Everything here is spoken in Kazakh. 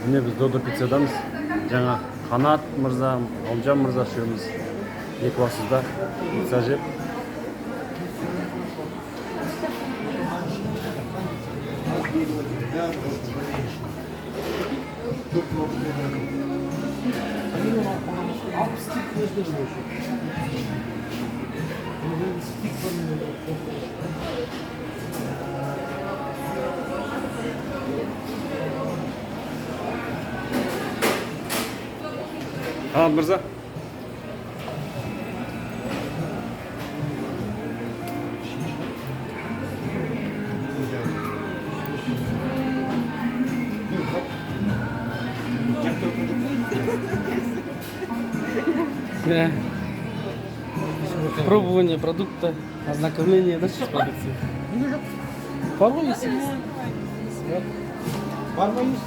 Міне біз Додо пиццадамыз. Жаңа Қанат мырза, Ғалымжан мырза үшеуміз Екібастұзда пицца жеп. Қанат мырза. Пробование продукта, ознакомление, да, с продукцией. Порой есть. Бар ма есть?